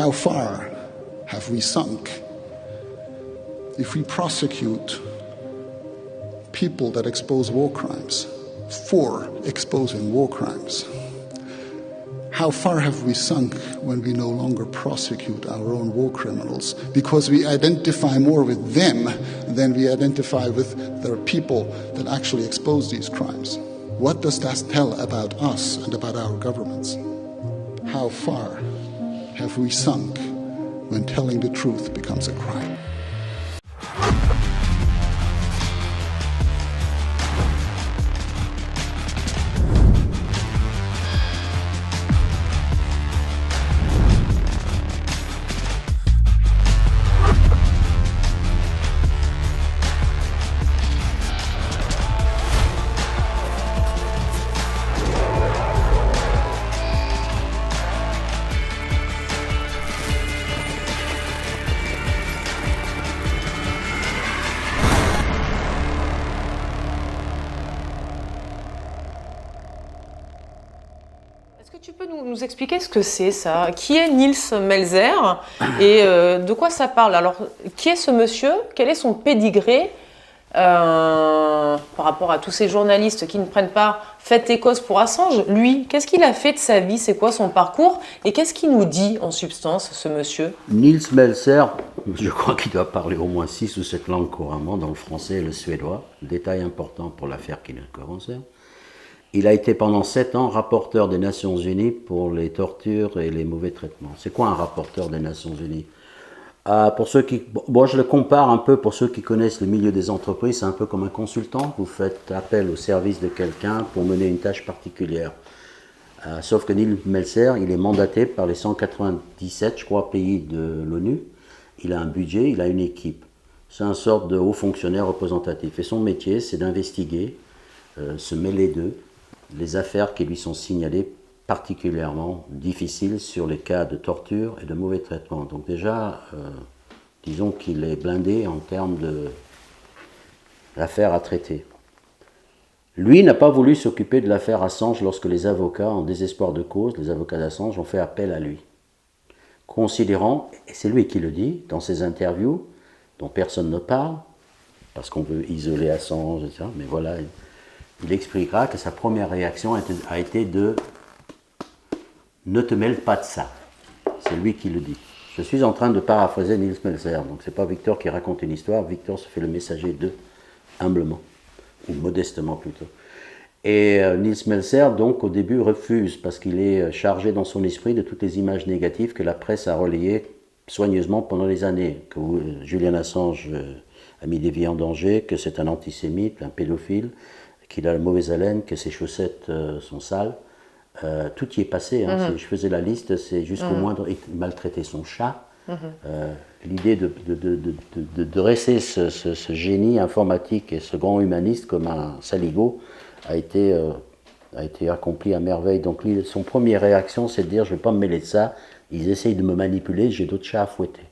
How far have we sunk? If we prosecute people that expose war crimes for exposing war crimes, how far have we sunk when we no longer prosecute our own war criminals because we identify more with them than we identify with the people that actually expose these crimes? What does that tell about us and about our governments? How far have we sunk when telling the truth becomes a crime? Est-ce que tu peux nous expliquer ce que c'est ça? Qui est Nils Melzer et de quoi ça parle? Alors, qui est ce monsieur? Quel est son pédigré par rapport à tous ces journalistes qui ne prennent pas fête et cause pour Assange? Lui, qu'est-ce qu'il a fait de sa vie? C'est quoi son parcours? Et qu'est-ce qu'il nous dit en substance, ce monsieur? Nils Melzer, je crois qu'il doit parler au moins 6 ou 7 langues couramment, dans le français et le suédois. Détail important pour l'affaire qui le concerne. Il a été pendant 7 ans rapporteur des Nations Unies pour les tortures et les mauvais traitements. C'est quoi un rapporteur des Nations Unies? Pour ceux qui, bon, je le compare un peu pour ceux qui connaissent le milieu des entreprises, c'est un peu comme un consultant. Vous faites appel au service de quelqu'un pour mener une tâche particulière. Sauf que Nils Melzer, il est mandaté par les 197, je crois, pays de l'ONU. Il a un budget, il a une équipe. C'est une sorte de haut fonctionnaire représentatif. Et son métier, c'est d'investiguer, se mêler d'eux, les affaires qui lui sont signalées particulièrement difficiles sur les cas de torture et de mauvais traitement. Donc déjà, disons qu'il est blindé en termes d'affaires à traiter. Lui n'a pas voulu s'occuper de l'affaire Assange lorsque les avocats, en désespoir de cause, les avocats d'Assange, ont fait appel à lui. Considérant, et c'est lui qui le dit dans ses interviews, dont personne ne parle, parce qu'on veut isoler Assange, etc., mais voilà, il expliquera que sa première réaction a été de « ne te mêle pas de ça ». C'est lui qui le dit. Je suis en train de paraphraser Nils Melzer, donc c'est pas Victor qui raconte une histoire, Victor se fait le messager d'eux, humblement, ou modestement plutôt. Et Nils Melzer, donc, au début, refuse, parce qu'il est chargé dans son esprit de toutes les images négatives que la presse a relayées soigneusement pendant les années, que Julian Assange a mis des vies en danger, que c'est un antisémite, un pédophile, qu'il a la mauvaise haleine, que ses chaussettes sont sales. Tout y est passé. Hein. Je faisais la liste, c'est jusqu'au moindre. Il maltraitait son chat. L'idée de dresser ce génie informatique et ce grand humaniste comme un saligo a été accomplie à merveille. Donc son première réaction, c'est de dire je ne vais pas me mêler de ça. Ils essayent de me manipuler, j'ai d'autres chats à fouetter.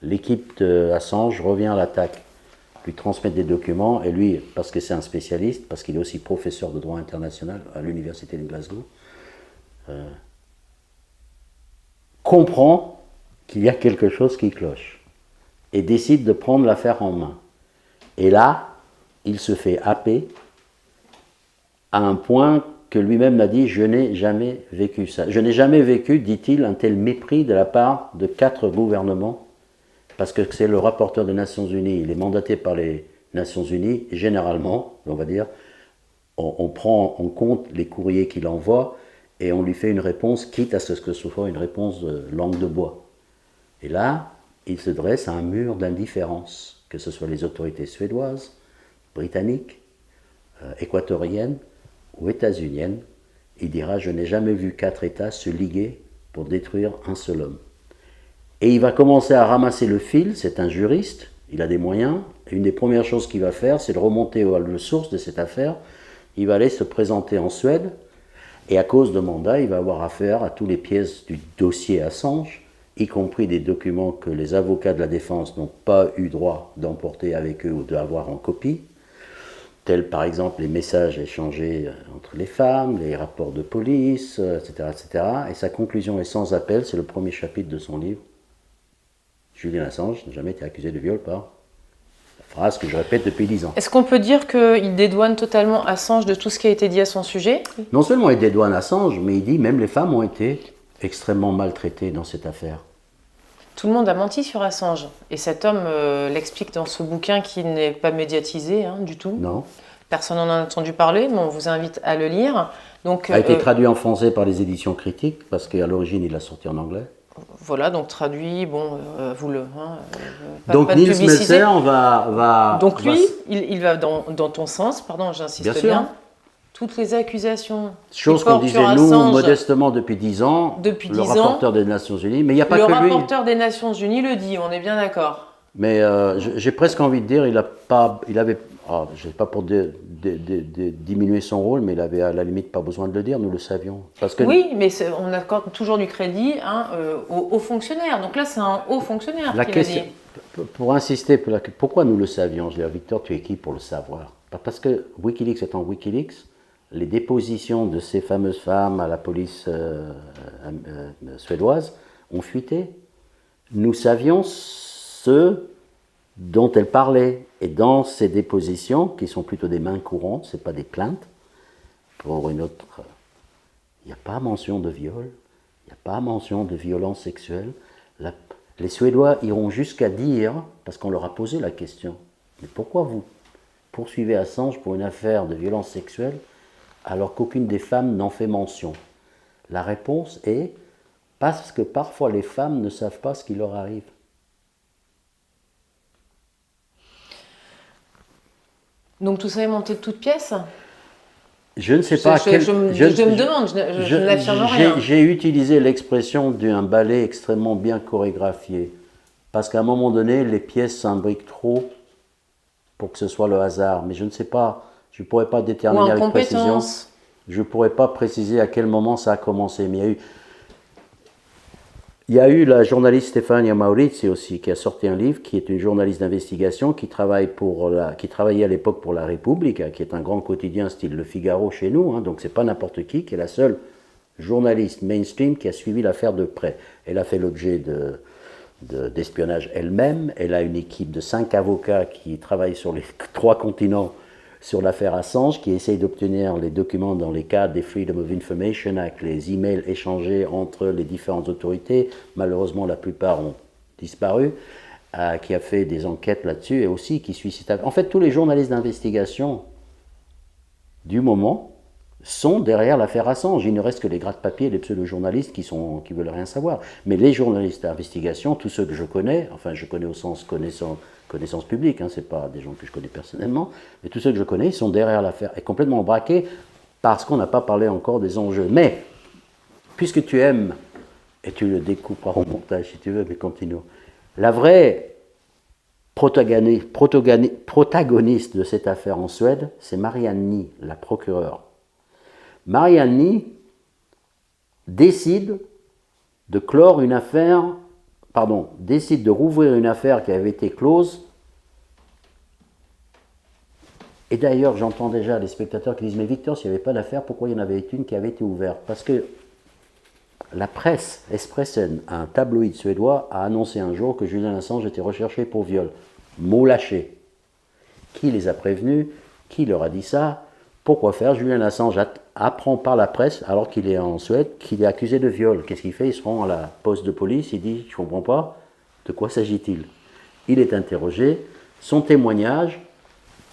L'équipe d'Assange revient à l'attaque, lui transmet des documents, et lui, parce que c'est un spécialiste, parce qu'il est aussi professeur de droit international à l'université de Glasgow, comprend qu'il y a quelque chose qui cloche, et décide de prendre l'affaire en main. Et là, il se fait happer à un point que lui-même m'a dit « Je n'ai jamais vécu ça. Je n'ai jamais vécu, dit-il, un tel mépris de la part de 4 gouvernements, parce que c'est le rapporteur des Nations Unies, il est mandaté par les Nations Unies, et généralement, on va dire, on prend en compte les courriers qu'il envoie, et on lui fait une réponse, quitte à ce que ce soit une réponse langue de bois. Et là, il se dresse à un mur d'indifférence, que ce soit les autorités suédoises, britanniques, équatoriennes ou états-uniennes. Il dira « Je n'ai jamais vu 4 États se liguer pour détruire un seul homme ». Et il va commencer à ramasser le fil, c'est un juriste, il a des moyens. Une des premières choses qu'il va faire, c'est de remonter à la source de cette affaire. Il va aller se présenter en Suède, et à cause de mandat, il va avoir affaire à toutes les pièces du dossier Assange, y compris des documents que les avocats de la défense n'ont pas eu droit d'emporter avec eux ou d'avoir en copie. tels par exemple les messages échangés entre les femmes, les rapports de police, etc., etc. Et sa conclusion est sans appel, c'est le premier chapitre de son livre. Julian Assange n'a jamais été accusé de viol par la phrase que je répète depuis 10 ans. Est-ce qu'on peut dire qu'il dédouane totalement Assange de tout ce qui a été dit à son sujet? Non seulement il dédouane Assange, mais il dit même les femmes ont été extrêmement maltraitées dans cette affaire. Tout le monde a menti sur Assange. Et cet homme l'explique dans ce bouquin qui n'est pas médiatisé du tout. Non. Personne n'en a entendu parler, mais on vous invite à le lire. Donc, A été traduit en français par les éditions critiques, parce qu'à l'origine il l'a sorti en anglais. Voilà, donc traduit, vous le... Donc Nils Melzer va... Donc lui, il va dans ton sens, pardon, j'insiste bien. sûr. Toutes les accusations Chose qui qu'on portent disait sur nous, Assange, modestement, depuis 10 ans, Depuis le 10 rapporteur des Nations Unies, mais il n'y a pas le que lui. rapporteur des Nations Unies le dit, on est bien d'accord. Mais j'ai presque envie de dire, je sais pas pour diminuer son rôle, mais il avait à la limite pas besoin de le dire, nous le savions. Parce que Oui, mais on accorde toujours du crédit aux hauts fonctionnaires. Donc là, c'est un haut fonctionnaire la qui l'a question, dit. pour insister, pourquoi nous le savions? Je dis, Victor, tu es qui pour le savoir? Parce que Wikileaks étant Wikileaks, les dépositions de ces fameuses femmes à la police suédoise ont fuité. Nous savions ce dont elles parlaient. Et dans ces dépositions, qui sont plutôt des mains courantes, ce n'est pas des plaintes, pour une autre, il n'y a pas mention de viol, il n'y a pas mention de violence sexuelle. Les Suédois iront jusqu'à dire, parce qu'on leur a posé la question, mais pourquoi vous poursuivez Assange pour une affaire de violence sexuelle alors qu'aucune des femmes n'en fait mention? La réponse est parce que parfois les femmes ne savent pas ce qui leur arrive. Donc tout ça est monté de toutes pièces? Je ne sais pas. Je me demande, je n'affirme rien. J'ai utilisé l'expression d'un ballet extrêmement bien chorégraphié, parce qu'à un moment donné, les pièces s'imbriquent trop pour que ce soit le hasard. Mais je ne sais pas, je ne pourrais pas déterminer avec précision. Je ne pourrais pas préciser à quel moment ça a commencé. Mais il y a eu la journaliste Stefania Maurizi aussi, qui a sorti un livre, qui est une journaliste d'investigation, qui travaillait à l'époque pour La République, qui est un grand quotidien style Le Figaro chez nous, donc c'est pas n'importe qui est la seule journaliste mainstream qui a suivi l'affaire de près. Elle a fait l'objet d'espionnage elle-même, elle a une équipe de 5 avocats qui travaillent sur les 3 continents sur l'affaire Assange, qui essaye d'obtenir les documents dans les cadres des Freedom of Information Act, les emails échangés entre les différentes autorités. Malheureusement, la plupart ont disparu, qui a fait des enquêtes là-dessus et aussi qui suit cette affaire. En fait, tous les journalistes d'investigation du moment sont derrière l'affaire Assange. Il ne reste que les gratte-papiers et les pseudo-journalistes qui veulent rien savoir. Mais les journalistes d'investigation, tous ceux que je connais au sens connaissance publique, c'est pas des gens que je connais personnellement, mais tous ceux que je connais, ils sont derrière l'affaire et complètement braqués parce qu'on n'a pas parlé encore des enjeux. Mais, puisque tu aimes, et tu le découperas au montage si tu veux, mais continuons, la vraie protagoniste de cette affaire en Suède, c'est Marianne Ny, la procureure. Marianne Ny décide de rouvrir une affaire qui avait été close. Et d'ailleurs, j'entends déjà les spectateurs qui disent « Mais Victor, s'il n'y avait pas d'affaire, pourquoi il y en avait une qui avait été ouverte ?» Parce que la presse, Expressen, un tabloïd suédois, a annoncé un jour que Julian Assange était recherché pour viol. Mot lâché. Qui les a prévenus? Qui leur a dit ça? Pourquoi faire? Julian Assange apprend par la presse, alors qu'il est en Suède, qu'il est accusé de viol. Qu'est-ce qu'il fait? Il se rend à la poste de police, il dit « Je ne comprends pas, de quoi s'agit-il » Il est interrogé, son témoignage,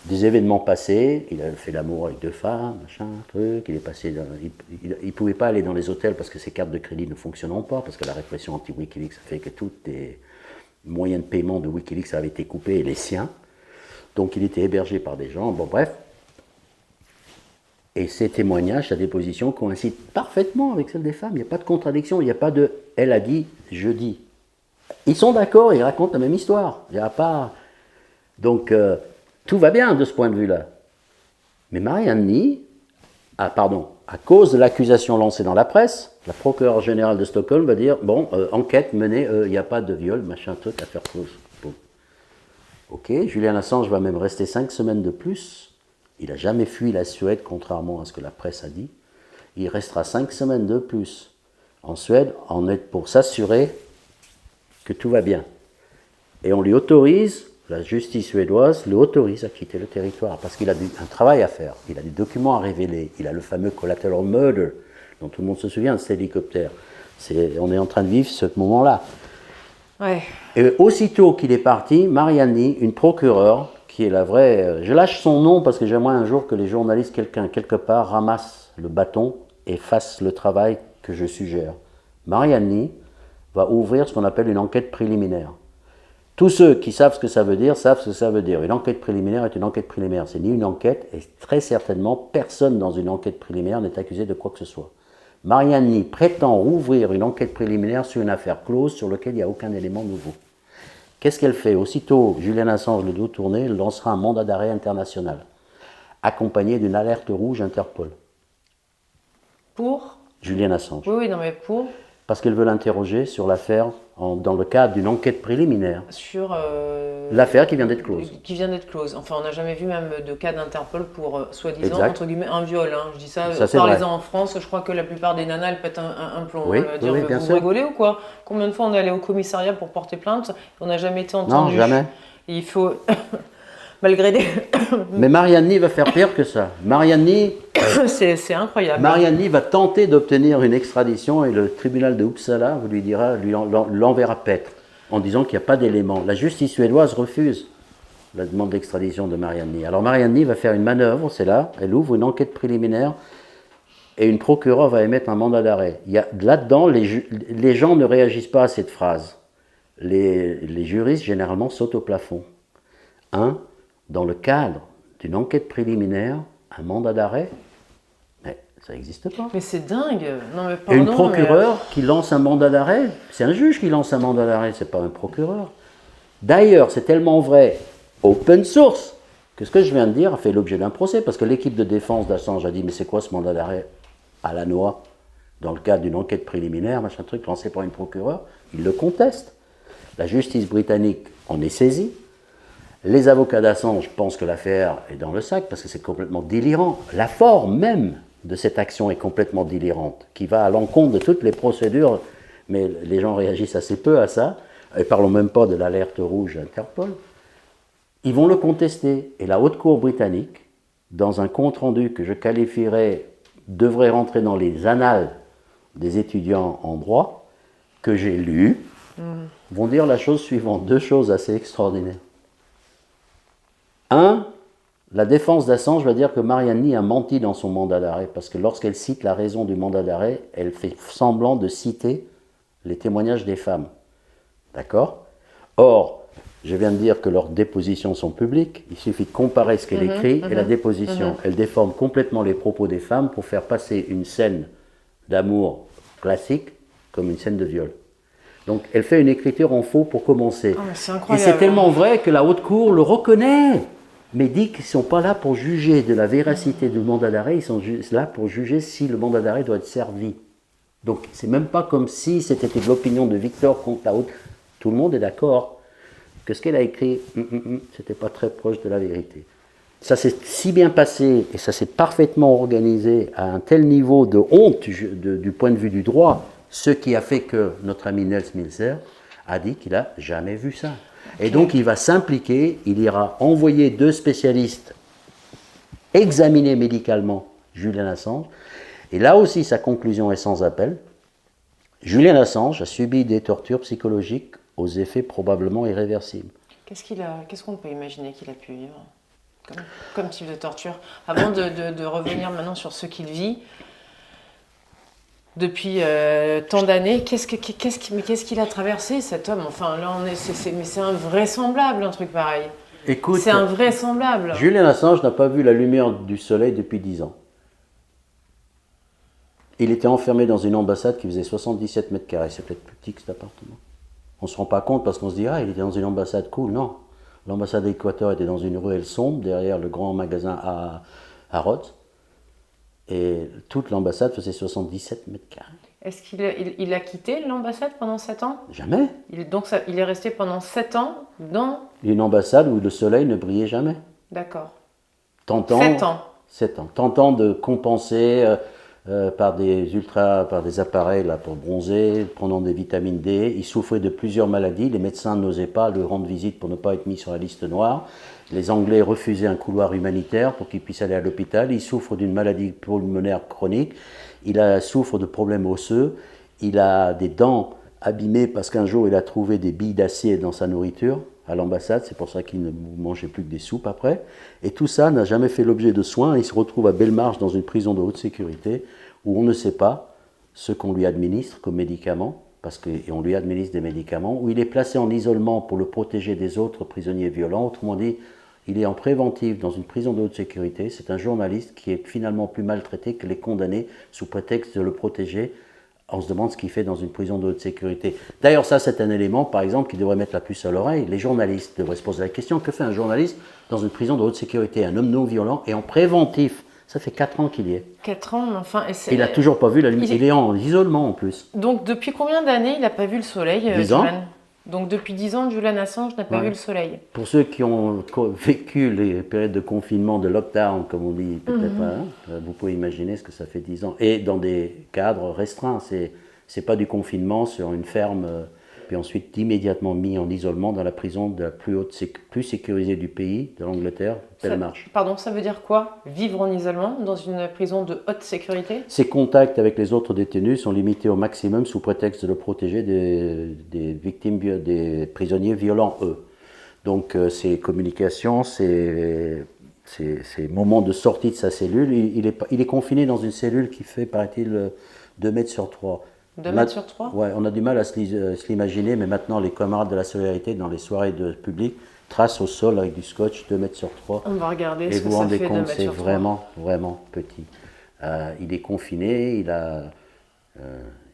des événements passés, il a fait l'amour avec 2 femmes, machin, truc, il ne pouvait pas aller dans les hôtels parce que ses cartes de crédit ne fonctionnent pas, parce que la répression anti-Wikileaks fait que tous les moyens de paiement de Wikileaks avaient été coupés, et les siens. Donc il était hébergé par des gens, bon bref. Et ces témoignages, sa déposition coïncident parfaitement avec celle des femmes. Il n'y a pas de contradiction, il n'y a pas de « elle a dit, je dis ». Ils sont d'accord, ils racontent la même histoire. Il n'y a pas... Donc, tout va bien de ce point de vue-là. Mais Marianne Ny, à cause de l'accusation lancée dans la presse, la procureure générale de Stockholm va dire « Bon, enquête menée, il n'y a pas de viol, machin, truc, affaire close. » Bon. Ok, Julian Assange va même rester 5 semaines de plus Il n'a jamais fui la Suède, contrairement à ce que la presse a dit. Il restera 5 semaines de plus en Suède pour s'assurer que tout va bien. Et on lui autorise, la justice suédoise lui autorise à quitter le territoire parce qu'il a un travail à faire, il a des documents à révéler, il a le fameux collateral murder dont tout le monde se souvient de cet hélicoptère. On est en train de vivre ce moment-là. Ouais. Et aussitôt qu'il est parti, Marianne, une procureure, qui est la vraie... Je lâche son nom parce que j'aimerais un jour que les journalistes, quelque part, ramassent le bâton et fassent le travail que je suggère. Marianne va ouvrir ce qu'on appelle une enquête préliminaire. Tous ceux qui savent ce que ça veut dire, savent ce que ça veut dire. Une enquête préliminaire est une enquête préliminaire. C'est ni une enquête, et très certainement, personne dans une enquête préliminaire n'est accusé de quoi que ce soit. Marianne prétend ouvrir une enquête préliminaire sur une affaire close sur laquelle il n'y a aucun élément nouveau. Qu'est-ce qu'elle fait? Aussitôt, Julian Assange, le dos tourné, elle lancera un mandat d'arrêt international, accompagné d'une alerte rouge Interpol. Pour Julian Assange. Oui, non, mais pour Parce qu'elle veut l'interroger sur l'affaire dans le cadre d'une enquête préliminaire. Sur l'affaire qui vient d'être close. Qui vient d'être close. Enfin, on n'a jamais vu même de cas d'Interpol pour, soi-disant, Exact. entre guillemets, un viol. Hein. Je dis ça, c'est parlez-en vrai. en France, je crois que la plupart des nanas, elles pètent un plomb. Oui, dire, oui, bien vous sûr. rigolez ou quoi? Combien de fois on est allé au commissariat pour porter plainte? On n'a jamais été Non, entendu. jamais. Il faut, malgré des... Mais Marianne va faire pire que ça. Marianne c'est incroyable. va tenter d'obtenir une extradition et le tribunal de Uppsala lui l'enverra paître en disant qu'il n'y a pas d'éléments. La justice suédoise refuse la demande d'extradition de Marianne. Alors Marianne va faire une manœuvre, c'est là, elle ouvre une enquête préliminaire et une procureure va émettre un mandat d'arrêt. Là-dedans, les gens ne réagissent pas à cette phrase. Les juristes, généralement, sautent au plafond. Dans le cadre d'une enquête préliminaire, un mandat d'arrêt, mais ça n'existe pas. Mais c'est dingue. Non, mais Et pardon, une procureure qui lance un mandat d'arrêt, c'est un juge qui lance un mandat d'arrêt, c'est pas un procureur. D'ailleurs, c'est tellement vrai, open source, que ce que je viens de dire a fait l'objet d'un procès, parce que l'équipe de défense d'Assange a dit, mais c'est quoi ce mandat d'arrêt à la noix, dans le cadre d'une enquête préliminaire, machin truc, lancé par une procureure, ils le contestent. La justice britannique en est saisie. Les avocats d'Assange pensent que l'affaire est dans le sac parce que c'est complètement délirant. La forme même de cette action est complètement délirante, qui va à l'encontre de toutes les procédures, mais les gens réagissent assez peu à ça, et parlons même pas de l'alerte rouge Interpol. Ils vont le contester, et la Haute Cour britannique, dans un compte-rendu que je qualifierais, devrait rentrer dans les annales des étudiants en droit, que j'ai lu, vont dire la chose suivante, deux choses assez extraordinaires. La défense d'Assange va dire que Marianne a menti dans son mandat d'arrêt, parce que lorsqu'elle cite la raison du mandat d'arrêt, elle fait semblant de citer les témoignages des femmes. D'accord? Or, je viens de dire que leurs dépositions sont publiques, il suffit de comparer ce qu'elle écrit et la déposition. Elle déforme complètement les propos des femmes pour faire passer une scène d'amour classique comme une scène de viol. Donc, elle fait une écriture en faux pour commencer. Oh, c'est Et incroyable. c'est tellement vrai que la Haute Cour le reconnaît, mais dit qu'ils ne sont pas là pour juger de la véracité du mandat d'arrêt, ils sont là pour juger si le mandat d'arrêt doit être servi. Donc, c'est même pas comme si c'était l'opinion de Victor contre la Haute. Tout le monde est d'accord que ce qu'elle a écrit, c'était pas très proche de la vérité. Ça s'est si bien passé et ça s'est parfaitement organisé à un tel niveau de honte du point de vue du droit, ce qui a fait que notre ami Nels Melzer a dit qu'il n'a jamais vu ça. Et donc il va s'impliquer, il ira envoyer 2 spécialistes examiner médicalement Julian Assange. Et là aussi sa conclusion est sans appel. Julian Assange a subi des tortures psychologiques aux effets probablement irréversibles. Qu'est-ce qu'on peut imaginer qu'il a pu vivre comme type de torture? Avant de revenir maintenant sur ce qu'il vit depuis tant d'années, qu'est-ce qu'il a traversé cet homme? Enfin là mais c'est invraisemblable un truc pareil. Écoute, c'est invraisemblable. Julian Assange n'a pas vu la lumière du soleil depuis 10 ans. Il était enfermé dans une ambassade qui faisait 77 mètres carrés. C'est peut-être plus petit que cet appartement. On ne se rend pas compte parce qu'on se dit « Ah, il était dans une ambassade cool ». Non. L'ambassade d'Équateur était dans une ruelle sombre, derrière le grand magasin à Rhodes. Et toute l'ambassade faisait 77 mètres carrés. Est-ce qu'il a quitté l'ambassade pendant 7 ans? Jamais. Il est resté pendant 7 ans dans... Une ambassade où le soleil ne brillait jamais. D'accord. tentant, 7 ans. 7 ans, tentant de compenser par des appareils là, pour bronzer, prenant des vitamines D. Il souffrait de plusieurs maladies. Les médecins n'osaient pas lui rendre visite pour ne pas être mis sur la liste noire. Les Anglais refusaient un couloir humanitaire pour qu'il puisse aller à l'hôpital. Il souffre d'une maladie pulmonaire chronique. Il souffre de problèmes osseux. Il a des dents abîmées parce qu'un jour il a trouvé des billes d'acier dans sa nourriture à l'ambassade. C'est pour ça qu'il ne mangeait plus que des soupes après. Et tout ça n'a jamais fait l'objet de soins. Il se retrouve à Belmarsh dans une prison de haute sécurité où on ne sait pas ce qu'on lui administre comme médicaments, parce qu'on lui administre des médicaments, où il est placé en isolement pour le protéger des autres prisonniers violents. Autrement dit, il est en préventif dans une prison de haute sécurité. C'est un journaliste qui est finalement plus maltraité que les condamnés sous prétexte de le protéger. On se demande ce qu'il fait dans une prison de haute sécurité. D'ailleurs, ça, c'est un élément, par exemple, qui devrait mettre la puce à l'oreille. Les journalistes devraient se poser la question, que fait un journaliste dans une prison de haute sécurité? Un homme non violent et en préventif. Ça fait 4 ans qu'il y est. 4 ans, mais enfin... Il n'a toujours pas vu la lumière. Il est en isolement, en plus. Donc, depuis combien d'années il n'a pas vu le soleil, 10 ans. Julian? Donc, depuis 10 ans, Julian Assange n'a pas vu le soleil. Pour ceux qui ont vécu les périodes de confinement, de lockdown, comme on dit peut-être, vous pouvez imaginer ce que ça fait 10 ans. Et dans des cadres restreints. C'est pas du confinement sur une ferme, puis ensuite immédiatement mis en isolement dans la prison de la plus sécurisée du pays, de l'Angleterre, Belmarsh. Pardon, ça veut dire quoi? Vivre en isolement dans une prison de haute sécurité? Ses contacts avec les autres détenus sont limités au maximum sous prétexte de le protéger des victimes, des prisonniers violents, eux. Donc ses communications, ses moments de sortie de sa cellule, il est confiné dans une cellule qui fait, paraît-il, 2 mètres sur 3. 2 mètres sur 3? Ouais, on a du mal à se l'imaginer, mais maintenant les camarades de la solidarité dans les soirées de public tracent au sol avec du scotch 2 mètres sur 3. On va regarder et ce que vous ça rendez fait, 2 compte, mètres c'est sur 3. vraiment, vraiment petit. Il est confiné,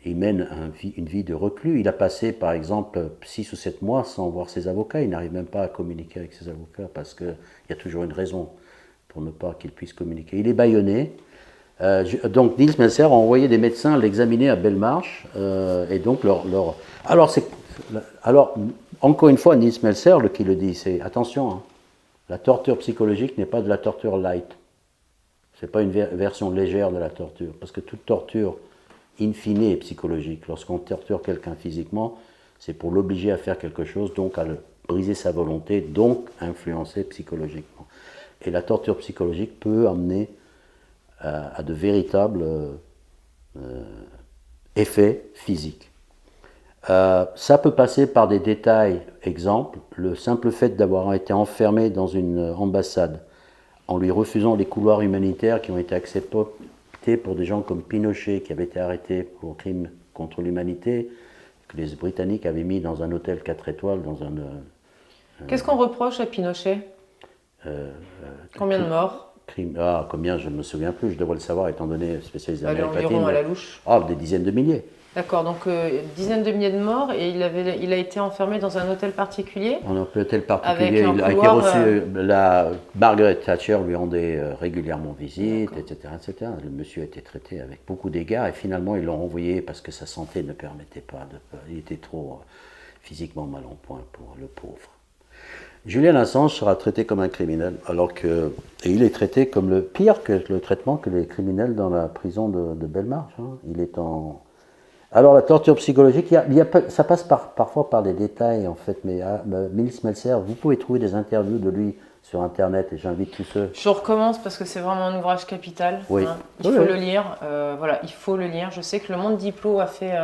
il mène une vie de reclus. Il a passé par exemple 6 ou 7 mois sans voir ses avocats. Il n'arrive même pas à communiquer avec ses avocats parce qu'il y a toujours une raison pour ne pas qu'il puisse communiquer. Il est bâillonné. Donc Nils Melzer a envoyé des médecins l'examiner à Belmarsh et donc alors encore une fois Nils Melzer qui le dit, c'est attention, hein, la torture psychologique n'est pas de la torture light, c'est pas une version légère de la torture, parce que toute torture in fine est psychologique. Lorsqu'on torture quelqu'un physiquement, c'est pour l'obliger à faire quelque chose, donc à briser sa volonté, donc influencer psychologiquement. Et la torture psychologique peut amener à de véritables effets physiques. Ça peut passer par des détails. Exemple, le simple fait d'avoir été enfermé dans une ambassade en lui refusant les couloirs humanitaires qui ont été acceptés pour des gens comme Pinochet qui avait été arrêté pour crime contre l'humanité, que les Britanniques avaient mis dans un hôtel 4 étoiles dans un... Qu'est-ce qu'on reproche à Pinochet? Combien de morts? Combien, je ne me souviens plus, je devrais le savoir étant donné spécialisé d'Amérique latine. Environ à la louche. Des dizaines de milliers. D'accord, donc dizaines de milliers de morts et il a été enfermé dans un hôtel particulier. Un hôtel particulier, il a été couloir, reçu, Margaret Thatcher lui rendait régulièrement visite, etc. Le monsieur a été traité avec beaucoup d'égards et finalement ils l'ont renvoyé parce que sa santé ne permettait pas, il était trop physiquement mal en point pour le pauvre. Julian Assange sera traité comme un criminel, et il est traité comme le pire que le traitement que les criminels dans la prison de Belmarsh. Hein. Alors la torture psychologique, ça passe parfois par des détails en fait, mais Nils Melzer, vous pouvez trouver des interviews de lui sur internet et j'invite tous ceux. Je recommence parce que c'est vraiment un ouvrage capital. Oui. Hein. Il faut le lire. Il faut le lire. Je sais que le Monde Diplo a fait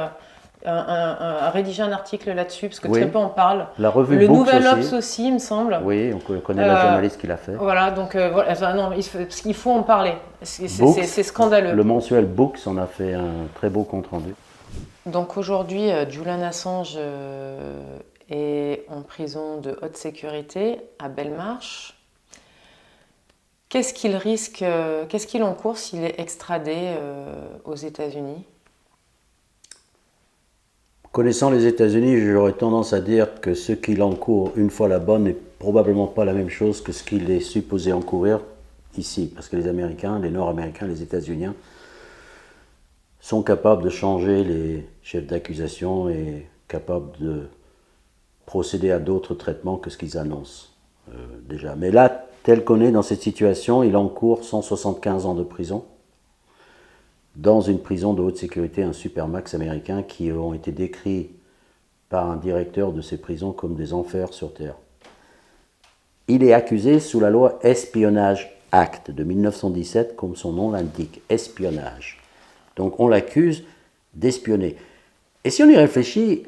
a rédigé un article là-dessus parce que très peu en parle. La revue le Books Nouvel Obs aussi, il me semble. Oui, on connaît la journaliste qui l'a fait. Voilà, donc il faut en parler. C'est scandaleux. Le mensuel Books en a fait un très beau compte rendu. Donc aujourd'hui, Julian Assange est en prison de haute sécurité à Belmarsh. Qu'est-ce qu'il risque, qu'est-ce qu'il encourt s'il est extradé aux États-Unis? Connaissant les États-Unis, j'aurais tendance à dire que ce qu'il encourt une fois là-bas n'est probablement pas la même chose que ce qu'il est supposé encourir ici. Parce que les Américains, les Nord-Américains, les États-Uniens sont capables de changer les chefs d'accusation et capables de procéder à d'autres traitements que ce qu'ils annoncent déjà. Mais là, tel qu'on est dans cette situation, il encourt 175 ans de prison dans une prison de haute sécurité, un supermax américain, qui ont été décrits par un directeur de ces prisons comme des enfers sur Terre. Il est accusé sous la loi Espionnage Act de 1917, comme son nom l'indique, espionnage. Donc on l'accuse d'espionner. Et si on y réfléchit,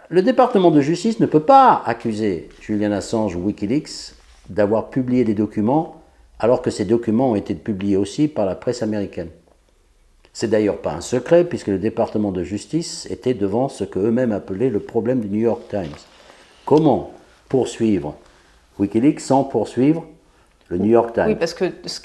le département de justice ne peut pas accuser Julian Assange ou Wikileaks d'avoir publié des documents alors que ces documents ont été publiés aussi par la presse américaine. C'est d'ailleurs pas un secret puisque le département de justice était devant ce qu'eux-mêmes appelaient le problème du New York Times. Comment poursuivre Wikileaks sans poursuivre le New York Times? Oui, parce que ce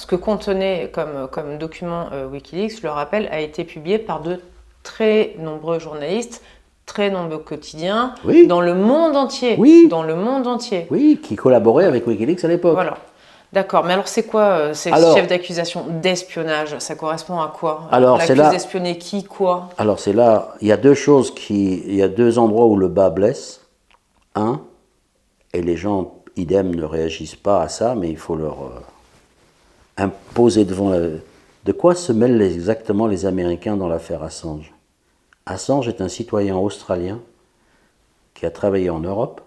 que contenait comme document Wikileaks, je le rappelle, a été publié par de très nombreux journalistes, très nombreux quotidiens, Oui. dans le monde entier. Oui. Dans le monde entier. Oui, qui collaboraient avec Wikileaks à l'époque. Voilà. D'accord, mais alors c'est quoi ces chefs d'accusation d'espionnage? Ça correspond à quoi? Alors, on accuse d'espionner qui, quoi? Alors c'est là, il y a deux endroits où le bas blesse. Un, et les gens, idem, ne réagissent pas à ça, mais il faut leur imposer devant de quoi se mêlent exactement les Américains dans l'affaire Assange. Assange est un citoyen australien qui a travaillé en Europe,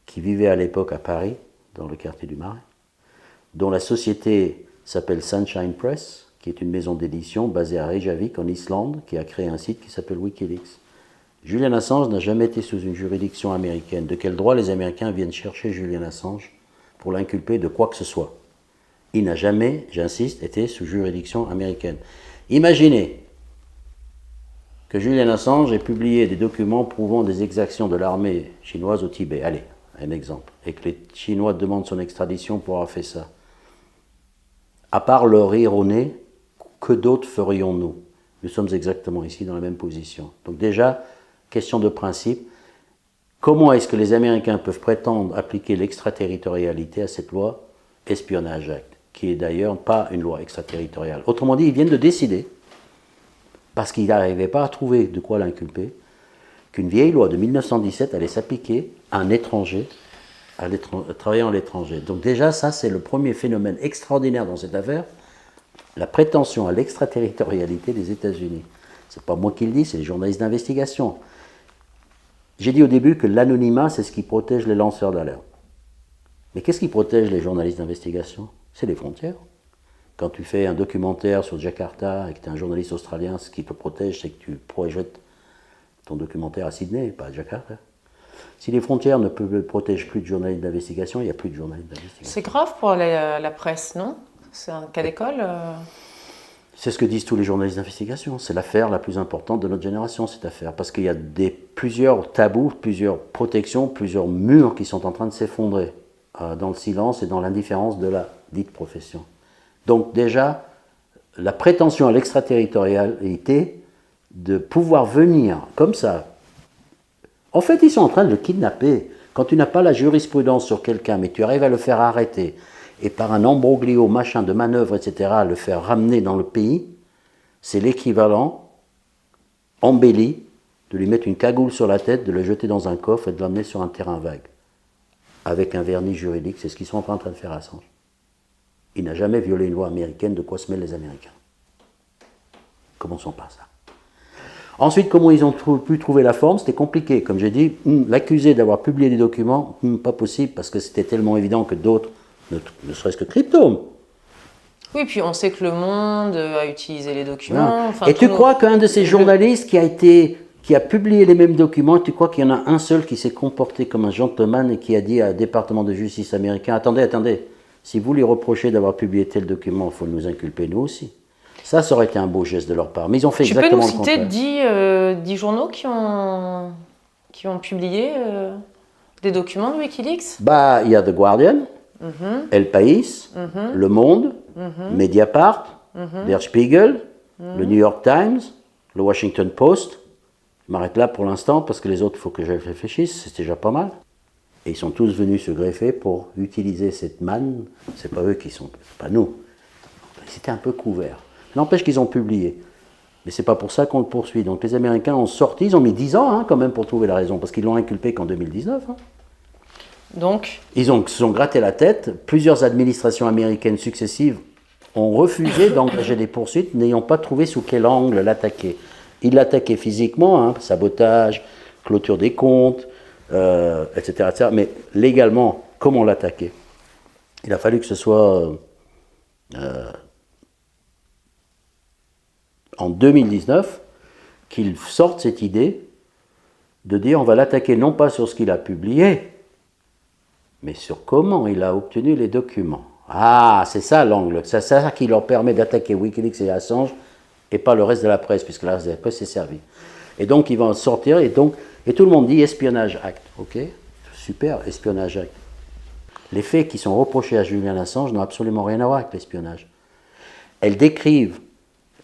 qui vivait à l'époque à Paris, dans le quartier du Marais, dont la société s'appelle Sunshine Press, qui est une maison d'édition basée à Reykjavik, en Islande, qui a créé un site qui s'appelle Wikileaks. Julian Assange n'a jamais été sous une juridiction américaine. De quel droit les Américains viennent chercher Julian Assange pour l'inculper de quoi que ce soit? Il n'a jamais, j'insiste, été sous juridiction américaine. Imaginez que Julian Assange ait publié des documents prouvant des exactions de l'armée chinoise au Tibet. Allez, un exemple. Et que les Chinois demandent son extradition pour avoir fait ça. À part leur rire au nez, que d'autres ferions-nous? Nous sommes exactement ici dans la même position. Donc déjà, question de principe, comment est-ce que les Américains peuvent prétendre appliquer l'extraterritorialité à cette loi Espionnage Act, qui est d'ailleurs pas une loi extraterritoriale. Autrement dit, ils viennent de décider, parce qu'ils n'arrivaient pas à trouver de quoi l'inculper, qu'une vieille loi de 1917 allait s'appliquer à un étranger, travaillant à l'étranger. Donc déjà, ça c'est le premier phénomène extraordinaire dans cette affaire, la prétention à l'extraterritorialité des États-Unis. C'est pas moi qui le dis, c'est les journalistes d'investigation. J'ai dit au début que l'anonymat, c'est ce qui protège les lanceurs d'alerte. Mais qu'est-ce qui protège les journalistes d'investigation? C'est les frontières. Quand tu fais un documentaire sur Jakarta et que tu es un journaliste australien, ce qui te protège, c'est que tu projettes ton documentaire à Sydney, pas à Jakarta. Si les frontières ne protègent plus de journalistes d'investigation, il n'y a plus de journalistes d'investigation. C'est grave pour la presse, non? C'est un cas d'école C'est ce que disent tous les journalistes d'investigation. C'est l'affaire la plus importante de notre génération, cette affaire. Parce qu'il y a plusieurs tabous, plusieurs protections, plusieurs murs qui sont en train de s'effondrer dans le silence et dans l'indifférence de la dite profession. Donc déjà, la prétention à l'extraterritorialité, de pouvoir venir comme ça. En fait, ils sont en train de le kidnapper. Quand tu n'as pas la jurisprudence sur quelqu'un, mais tu arrives à le faire arrêter, et par un ambroglio, machin, de manœuvre, etc., le faire ramener dans le pays, c'est l'équivalent, embelli, de lui mettre une cagoule sur la tête, de le jeter dans un coffre et de l'emmener sur un terrain vague. Avec un vernis juridique, c'est ce qu'ils sont en train de faire à Assange. Il n'a jamais violé une loi américaine, de quoi se mêlent les Américains. Commençons par ça. Ensuite, comment ils ont pu trouver la forme? C'était compliqué. Comme j'ai dit, l'accuser d'avoir publié des documents, pas possible, parce que c'était tellement évident que d'autres, ne serait-ce que Cryptome. Oui, puis on sait que Le Monde a utilisé les documents. Enfin, et tu crois qu'un de ces journalistes qui a publié les mêmes documents, tu crois qu'il y en a un seul qui s'est comporté comme un gentleman et qui a dit au département de justice américain, attendez, si vous lui reprochez d'avoir publié tel document, il faut nous inculper nous aussi. Ça aurait été un beau geste de leur part. Mais ils ont fait exactement le contraire. Tu peux nous citer 10 journaux qui ont publié des documents de Wikileaks? Bah, il y a The Guardian, El País, Le Monde, Mediapart, Der Spiegel, le New York Times, le Washington Post. Je m'arrête là pour l'instant parce que les autres, il faut que je réfléchisse, c'est déjà pas mal. Et ils sont tous venus se greffer pour utiliser cette manne. C'est pas eux qui sont, c'est pas nous. C'était un peu couvert. N'empêche qu'ils ont publié. Mais c'est pas pour ça qu'on le poursuit. Donc les Américains ont sorti, ils ont mis 10 ans quand même pour trouver la raison, parce qu'ils l'ont inculpé qu'en 2019. Donc, Se sont gratté la tête. Plusieurs administrations américaines successives ont refusé d'engager des poursuites, n'ayant pas trouvé sous quel angle l'attaquer. Ils l'attaquaient physiquement, hein, sabotage, clôture des comptes, etc., etc. Mais légalement, comment l'attaquer? Il a fallu que ce soit en 2019 qu'il sorte cette idée de dire on va l'attaquer non pas sur ce qu'il a publié, mais sur comment il a obtenu les documents. Ah, c'est ça l'angle, c'est ça qui leur permet d'attaquer Wikileaks et Assange et pas le reste de la presse, puisque le reste de la presse est servi. Et donc, ils vont sortir, et tout le monde dit Espionnage Act, ok? Super, Espionnage Act. Les faits qui sont reprochés à Julian Assange n'ont absolument rien à voir avec l'espionnage. Elles décrivent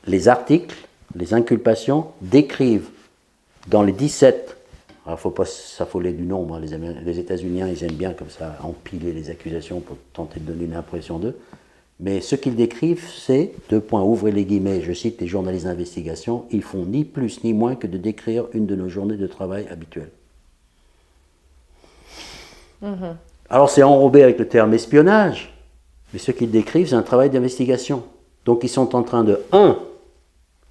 les articles, les inculpations, décrivent dans les 17, alors il ne faut pas s'affoler du nombre, hein, les États-Unis, ils aiment bien comme ça empiler les accusations pour tenter de donner une impression d'eux. Mais ce qu'ils décrivent, c'est, ouvrez les guillemets, je cite les journalistes d'investigation, ils font ni plus ni moins que de décrire une de nos journées de travail habituelles. Alors c'est enrobé avec le terme espionnage, mais ce qu'ils décrivent, c'est un travail d'investigation. Donc ils sont en train de, 1,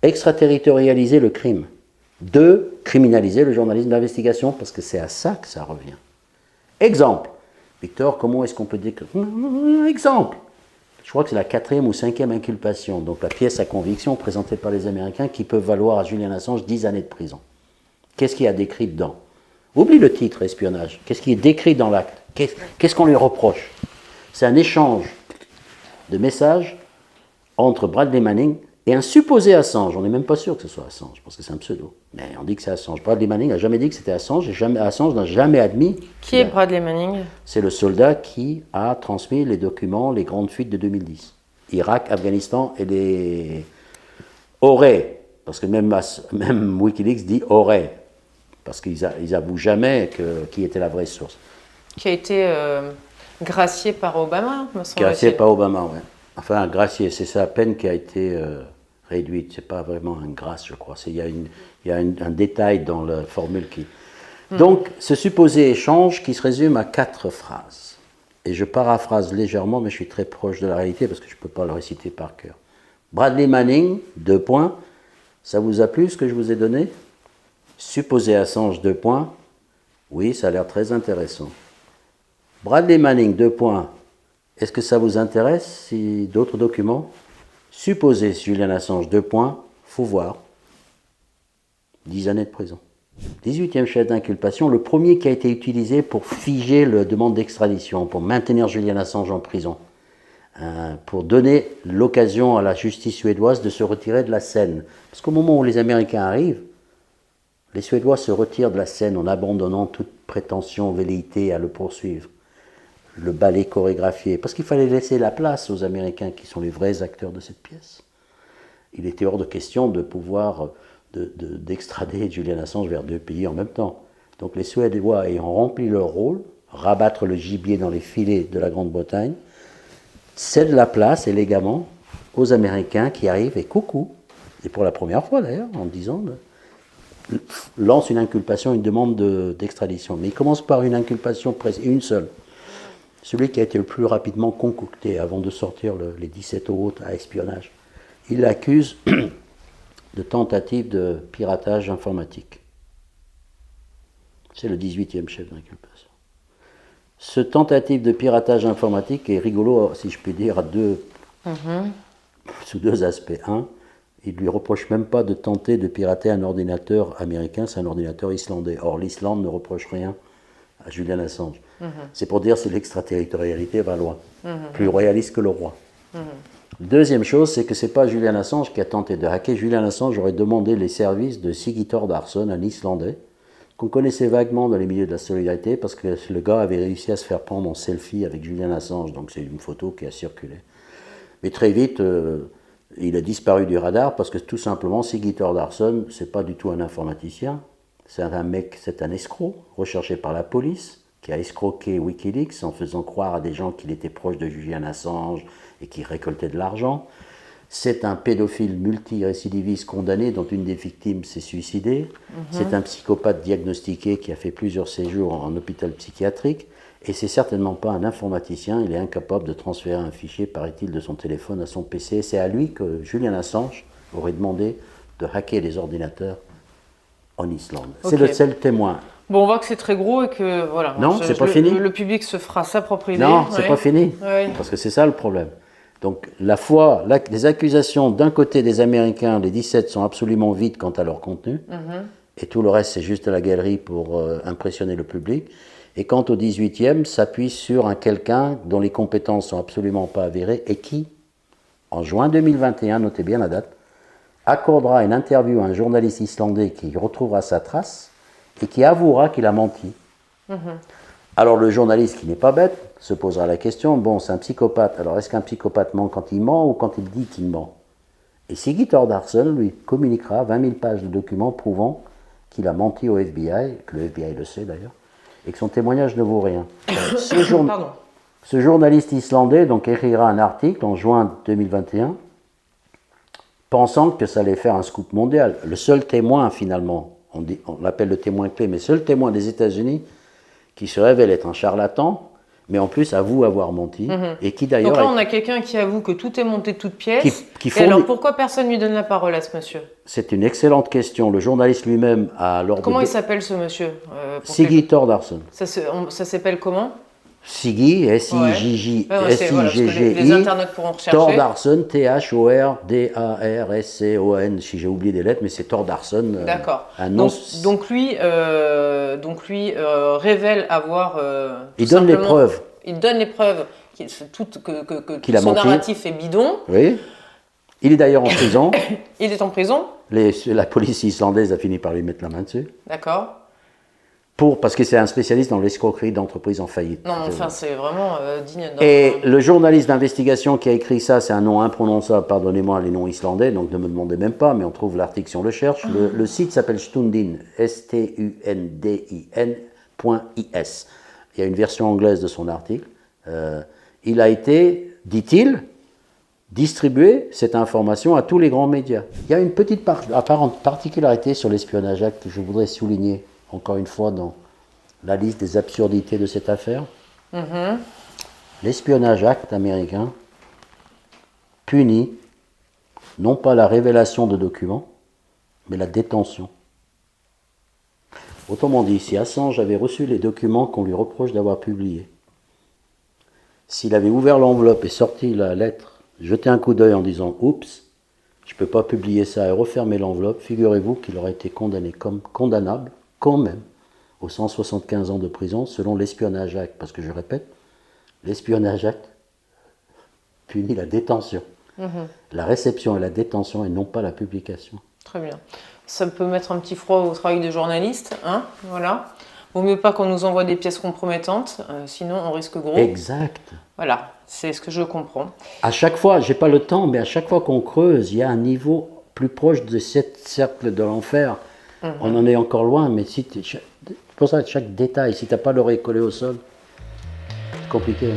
extraterritorialiser le crime, 2, criminaliser le journalisme d'investigation, parce que c'est à ça que ça revient. Exemple, Victor, comment est-ce qu'on peut décrire? Exemple. Je crois que c'est la 4e ou 5e inculpation, donc la pièce à conviction présentée par les Américains qui peut valoir à Julian Assange 10 années de prison. Qu'est-ce qu'il y a décrit dedans? Oublie le titre, espionnage. Qu'est-ce qui est décrit dans l'acte? Qu'est-ce qu'on lui reproche? C'est un échange de messages entre Bradley Manning et un supposé Assange. On n'est même pas sûr que ce soit Assange, parce que c'est un pseudo. Mais on dit que c'est Assange. Bradley Manning n'a jamais dit que c'était Assange, et Assange n'a jamais admis. Qui est Bradley Manning? C'est le soldat qui a transmis les documents, les grandes fuites de 2010. Irak, Afghanistan et les aurait, parce que même Wikileaks dit aurait, parce qu'ils avouent jamais qui était la vraie source. Qui a été gracié par Obama, me semble-t-il. Gracié par Obama, oui. Enfin, gracié, c'est sa peine qui a été réduite. C'est pas vraiment une grâce, je crois. Il y a un détail dans la formule qui... Donc, ce supposé échange qui se résume à 4 phrases. Et je paraphrase légèrement, mais je suis très proche de la réalité parce que je ne peux pas le réciter par cœur. Bradley Manning, 2 points. Ça vous a plu ce que je vous ai donné? Supposé Assange, 2 points. Oui, ça a l'air très intéressant. Bradley Manning, 2 points. Est-ce que ça vous intéresse si d'autres documents? Supposé Julian Assange, 2 points. Faut voir. 10 années de prison. 18e chef d'inculpation, le premier qui a été utilisé pour figer la demande d'extradition, pour maintenir Julian Assange en prison, pour donner l'occasion à la justice suédoise de se retirer de la scène. Parce qu'au moment où les Américains arrivent, les Suédois se retirent de la scène en abandonnant toute prétention, velléité à le poursuivre. Le ballet chorégraphié, parce qu'il fallait laisser la place aux Américains qui sont les vrais acteurs de cette pièce. Il était hors de question de pouvoir d'extrader Julian Assange vers 2 pays en même temps. Donc les Suédois ayant rempli leur rôle, rabattre le gibier dans les filets de la Grande-Bretagne, cèdent la place élégamment aux Américains qui arrivent et coucou, et pour la première fois d'ailleurs, en disant, lance une inculpation, une demande d'extradition. Mais il commence par une inculpation, une seule. Celui qui a été le plus rapidement concocté avant de sortir les 17 autres à espionnage. Il l'accuse de tentative de piratage informatique. C'est le 18e chef d'inculpation. Ce tentative de piratage informatique est rigolo, si je puis dire, sous 2 aspects. 1, il ne lui reproche même pas de tenter de pirater un ordinateur américain, c'est un ordinateur islandais. Or, l'Islande ne reproche rien à Julian Assange. C'est pour dire si l'extraterritorialité va loin. Plus royaliste que le roi. Deuxième chose, c'est que ce n'est pas Julian Assange qui a tenté de hacker. Julian Assange aurait demandé les services de Siggi Thordarson, un Islandais, qu'on connaissait vaguement dans les milieux de la solidarité, parce que le gars avait réussi à se faire prendre en selfie avec Julian Assange, donc c'est une photo qui a circulé. Mais très vite, il a disparu du radar, parce que tout simplement, Siggi Thordarson, ce n'est pas du tout un informaticien, c'est un escroc, recherché par la police, qui a escroqué Wikileaks en faisant croire à des gens qu'il était proche de Julian Assange et qui récoltait de l'argent. C'est un pédophile multirécidiviste condamné dont une des victimes s'est suicidée. C'est un psychopathe diagnostiqué qui a fait plusieurs séjours en hôpital psychiatrique. Et c'est certainement pas un informaticien, il est incapable de transférer un fichier, paraît-il, de son téléphone à son PC. C'est à lui que Julian Assange aurait demandé de hacker les ordinateurs en Islande. C'est le seul témoin. Bon, on voit que c'est très gros et que voilà. Non, c'est pas fini. Le public se fera sa propre idée. Non, c'est pas fini. Ouais. Parce que c'est ça le problème. Donc les accusations d'un côté des Américains, les 17 sont absolument vides quant à leur contenu, et tout le reste c'est juste de la galerie pour impressionner le public. Et quant au 18e, s'appuie sur un quelqu'un dont les compétences sont absolument pas avérées et qui, en juin 2021, notez bien la date, accordera une interview à un journaliste islandais qui retrouvera sa trace et qui avouera qu'il a menti. Alors le journaliste, qui n'est pas bête, se posera la question, bon, c'est un psychopathe, alors est-ce qu'un psychopathe ment quand il ment ou quand il dit qu'il ment? Et Siggy Thordarson lui communiquera 20 000 pages de documents prouvant qu'il a menti au FBI, que le FBI le sait d'ailleurs, et que son témoignage ne vaut rien. Ce journaliste islandais donc écrira un article en juin 2021, pensant que ça allait faire un scoop mondial. Le seul témoin finalement, on l'appelle le témoin clé, mais seul témoin des États-Unis qui se révèle être un charlatan, mais en plus avoue avoir menti, et qui d'ailleurs... Donc là, on a quelqu'un qui avoue que tout est monté de toutes pièces. Et alors, pourquoi personne ne lui donne la parole à ce monsieur? C'est une excellente question. Le journaliste lui-même a... Comment il s'appelle ce monsieur? Siggy Thordarson. Ça s'appelle comment? Siggy, S-I-J-J, S-I-G-G-I, les internautes pourront rechercher. Thordarson, T-H-O-R-D-A-R-S-C-O-N, si j'ai oublié des lettres, mais c'est Thordarson. D'accord. Donc lui révèle avoir... il donne les preuves. Il donne les preuves que son narratif est bidon. Oui. Il est d'ailleurs en prison. Il est en prison. La police islandaise a fini par lui mettre la main dessus. D'accord. Parce que c'est un spécialiste dans l'escroquerie d'entreprises en faillite. Non, enfin, c'est vraiment digne d'un... Et le journaliste d'investigation qui a écrit ça, c'est un nom imprononçable, pardonnez-moi les noms islandais, donc ne me demandez même pas, mais on trouve l'article si on le cherche. Le site s'appelle Stundin, S-T-U-N-D-I-N.is. Il y a une version anglaise de son article. Il a été, dit-il, distribué cette information à tous les grands médias. Il y a une petite apparente particularité sur l'espionnage acte que je voudrais souligner, encore une fois, dans la liste des absurdités de cette affaire. L'espionnage acte américain punit non pas la révélation de documents, mais la détention. Autrement dit, si Assange avait reçu les documents qu'on lui reproche d'avoir publiés, s'il avait ouvert l'enveloppe et sorti la lettre, jeté un coup d'œil en disant « Oups, je ne peux pas publier ça » et refermer l'enveloppe, figurez-vous qu'il aurait été condamné comme condamnable, quand même, aux 175 ans de prison, selon l'espionnage acte. Parce que je répète, l'espionnage acte punit la détention. La réception et la détention et non pas la publication. Très bien. Ça peut mettre un petit froid au travail de journaliste, hein, voilà. Vaut mieux pas qu'on nous envoie des pièces compromettantes, sinon on risque gros. Exact. Voilà, c'est ce que je comprends. À chaque fois, j'ai pas le temps, mais à chaque fois qu'on creuse, il y a un niveau plus proche de cette cercle de l'enfer. On en est encore loin, mais si pour ça, chaque détail, si tu n'as pas l'oreille collée au sol, c'est compliqué.